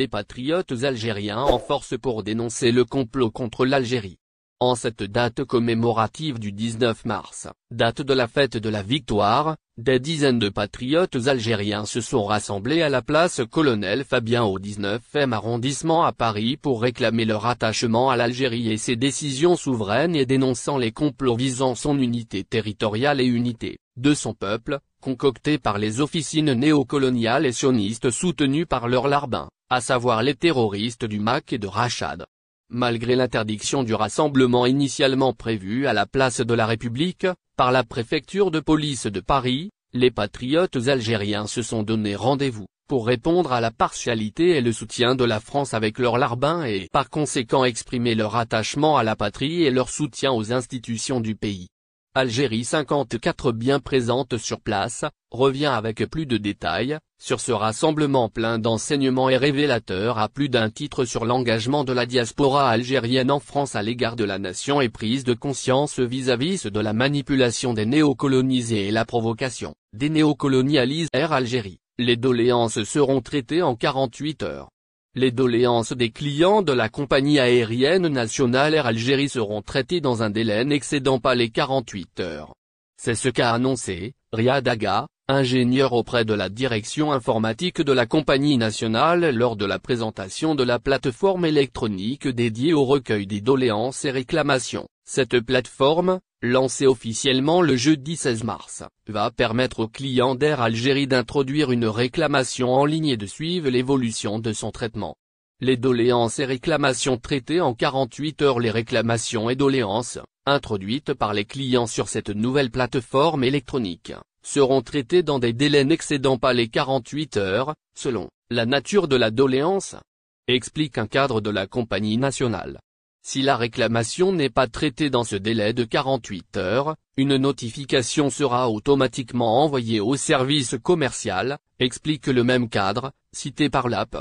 les patriotes algériens en force pour dénoncer le complot contre l'Algérie. En cette date commémorative du 19 mars, date de la fête de la victoire, des dizaines de patriotes algériens se sont rassemblés à la place Colonel Fabien au 19e arrondissement à Paris pour réclamer leur attachement à l'Algérie et ses décisions souveraines et dénonçant les complots visant son unité territoriale et unité de son peuple, concoctés par les officines néocoloniales et sionistes soutenues par leurs larbins, à savoir les terroristes du MAC et de Rachad. Malgré l'interdiction du rassemblement initialement prévu à la place de la République, par la préfecture de police de Paris, les patriotes algériens se sont donné rendez-vous, pour répondre à la partialité et le soutien de la France avec leurs larbins et par conséquent exprimer leur attachement à la patrie et leur soutien aux institutions du pays. Algérie 54 bien présente sur place, revient avec plus de détails, sur ce rassemblement plein d'enseignements et révélateur à plus d'un titre sur l'engagement de la diaspora algérienne en France à l'égard de la nation et prise de conscience vis-à-vis de la manipulation des néocolonisés et la provocation des néocolonialistes. Air Algérie, les doléances seront traitées en 48 heures. Les doléances des clients de la compagnie aérienne nationale Air Algérie seront traitées dans un délai n'excédant pas les 48 heures. C'est ce qu'a annoncé Riyad Agha, ingénieur auprès de la direction informatique de la compagnie nationale lors de la présentation de la plateforme électronique dédiée au recueil des doléances et réclamations. Cette plateforme, lancée officiellement le jeudi 16 mars, va permettre aux clients d'Air Algérie d'introduire une réclamation en ligne et de suivre l'évolution de son traitement. Les doléances et réclamations traitées en 48 heures. Les réclamations et doléances, introduites par les clients sur cette nouvelle plateforme électronique, seront traitées dans des délais n'excédant pas les 48 heures, selon la nature de la doléance, explique un cadre de la compagnie nationale. Si la réclamation n'est pas traitée dans ce délai de 48 heures, une notification sera automatiquement envoyée au service commercial, explique le même cadre, cité par l'AP.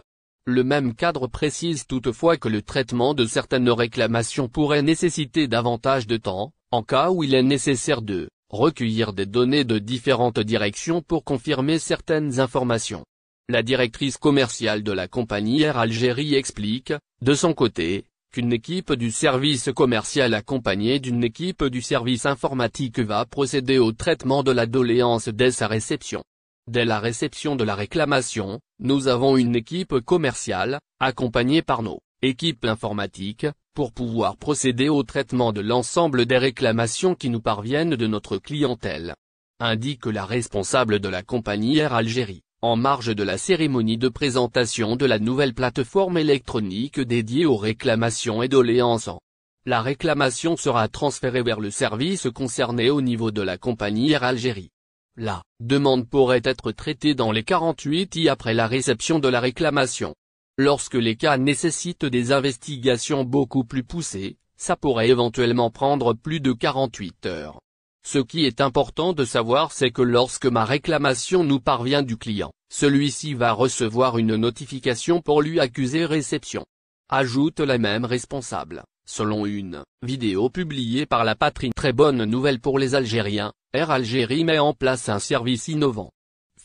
Le même cadre précise toutefois que le traitement de certaines réclamations pourrait nécessiter davantage de temps, en cas où il est nécessaire de recueillir des données de différentes directions pour confirmer certaines informations. La directrice commerciale de la compagnie Air Algérie explique, de son côté, qu'une équipe du service commercial accompagnée d'une équipe du service informatique va procéder au traitement de la doléance dès sa réception. Dès la réception de la réclamation, nous avons une équipe commerciale, accompagnée par nos équipes informatiques, pour pouvoir procéder au traitement de l'ensemble des réclamations qui nous parviennent de notre clientèle, indique la responsable de la compagnie Air Algérie, en marge de la cérémonie de présentation de la nouvelle plateforme électronique dédiée aux réclamations et doléances. La réclamation sera transférée vers le service concerné au niveau de la compagnie Air Algérie. La demande pourrait être traitée dans les 48 heures après la réception de la réclamation. Lorsque les cas nécessitent des investigations beaucoup plus poussées, ça pourrait éventuellement prendre plus de 48 heures. Ce qui est important de savoir, c'est que lorsque ma réclamation nous parvient du client, celui-ci va recevoir une notification pour lui accuser réception. Ajoute la même responsable, selon une vidéo publiée par La Patrie. Très bonne nouvelle pour les Algériens, Air Algérie met en place un service innovant.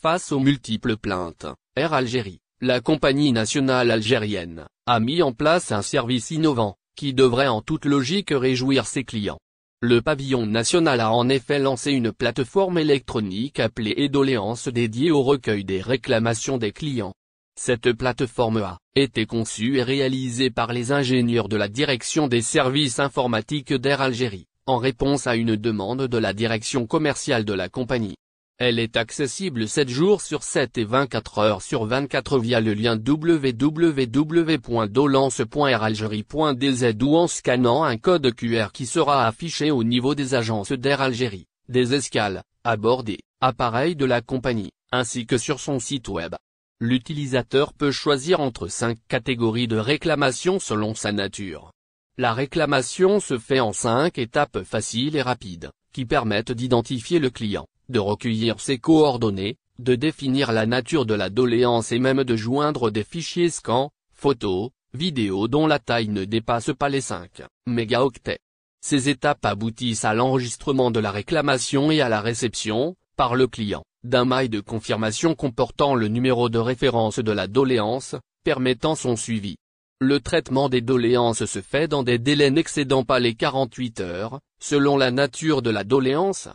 Face aux multiples plaintes, Air Algérie, la compagnie nationale algérienne, a mis en place un service innovant, qui devrait en toute logique réjouir ses clients. Le pavillon national a en effet lancé une plateforme électronique appelée e-doléances dédiée au recueil des réclamations des clients. Cette plateforme a été conçue et réalisée par les ingénieurs de la direction des services informatiques d'Air Algérie, en réponse à une demande de la direction commerciale de la compagnie. Elle est accessible 7 jours sur 7 et 24 heures sur 24 via le lien www.dolance.airalgerie.dz ou en scannant un code QR qui sera affiché au niveau des agences d'Air Algérie, des escales, à bord des appareils de la compagnie, ainsi que sur son site web. L'utilisateur peut choisir entre 5 catégories de réclamations selon sa nature. La réclamation se fait en 5 étapes faciles et rapides, qui permettent d'identifier le client, de recueillir ses coordonnées, de définir la nature de la doléance et même de joindre des fichiers scans, photos, vidéos dont la taille ne dépasse pas les 5 mégaoctets. Ces étapes aboutissent à l'enregistrement de la réclamation et à la réception, par le client, d'un mail de confirmation comportant le numéro de référence de la doléance, permettant son suivi. Le traitement des doléances se fait dans des délais n'excédant pas les 48 heures, selon la nature de la doléance.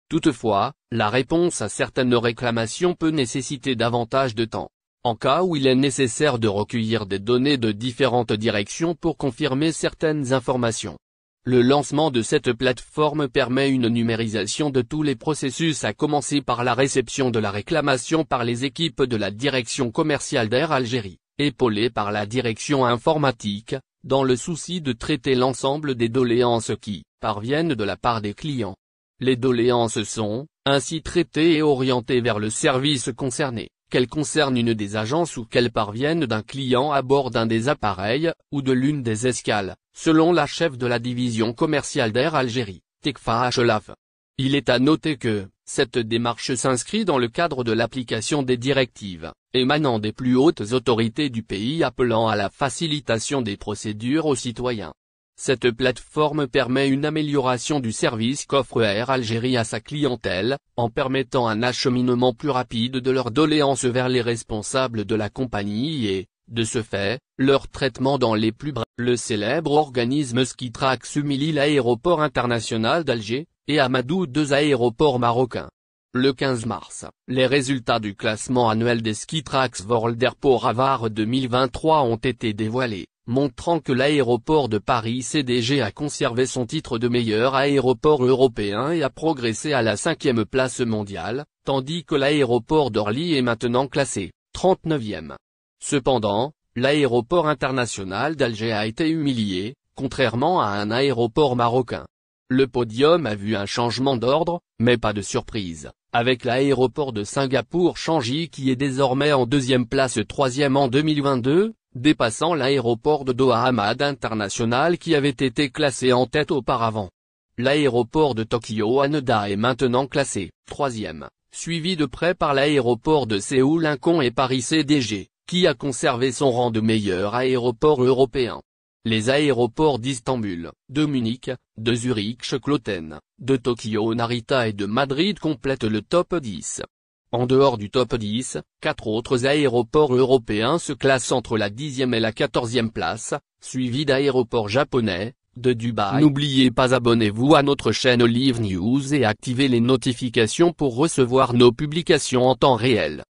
Toutefois, la réponse à certaines réclamations peut nécessiter davantage de temps, en cas où il est nécessaire de recueillir des données de différentes directions pour confirmer certaines informations. Le lancement de cette plateforme permet une numérisation de tous les processus à commencer par la réception de la réclamation par les équipes de la direction commerciale d'Air Algérie, épaulée par la direction informatique, dans le souci de traiter l'ensemble des doléances qui parviennent de la part des clients. Les doléances sont, ainsi traitées et orientées vers le service concerné, qu'elles concernent une des agences ou qu'elles parviennent d'un client à bord d'un des appareils, ou de l'une des escales, selon la chef de la division commerciale d'Air Algérie, Tekfa Achelaf. Il est à noter que, cette démarche s'inscrit dans le cadre de l'application des directives, émanant des plus hautes autorités du pays appelant à la facilitation des procédures aux citoyens. Cette plateforme permet une amélioration du service qu'offre Air Algérie à sa clientèle, en permettant un acheminement plus rapide de leurs doléances vers les responsables de la compagnie et, de ce fait, leur traitement dans les plus brefs. Le célèbre organisme Skitrax humilie l'aéroport international d'Alger, et Amadou II aéroports marocains. Le 15 mars, les résultats du classement annuel des Skitrax World Airport Avar 2023 ont été dévoilés, montrant que l'aéroport de Paris CDG a conservé son titre de meilleur aéroport européen et a progressé à la 5e place mondiale, tandis que l'aéroport d'Orly est maintenant classé 39e. Cependant, l'aéroport international d'Alger a été humilié, contrairement à un aéroport marocain. Le podium a vu un changement d'ordre, mais pas de surprise, avec l'aéroport de Singapour Changi qui est désormais en 2e place 3e en 2022, dépassant l'aéroport de Doha Hamad International qui avait été classé en tête auparavant. L'aéroport de Tokyo Haneda est maintenant classé 3e, suivi de près par l'aéroport de Séoul Incheon et Paris CDG, qui a conservé son rang de meilleur aéroport européen. Les aéroports d'Istanbul, de Munich, de Zurich Schokloten, de Tokyo Narita et de Madrid complètent le top 10. En dehors du top 10, 4 autres aéroports européens se classent entre la 10e et la 14e place, suivis d'aéroports japonais, de Dubaï. N'oubliez pas abonnez-vous à notre chaîne Olive News et activez les notifications pour recevoir nos publications en temps réel.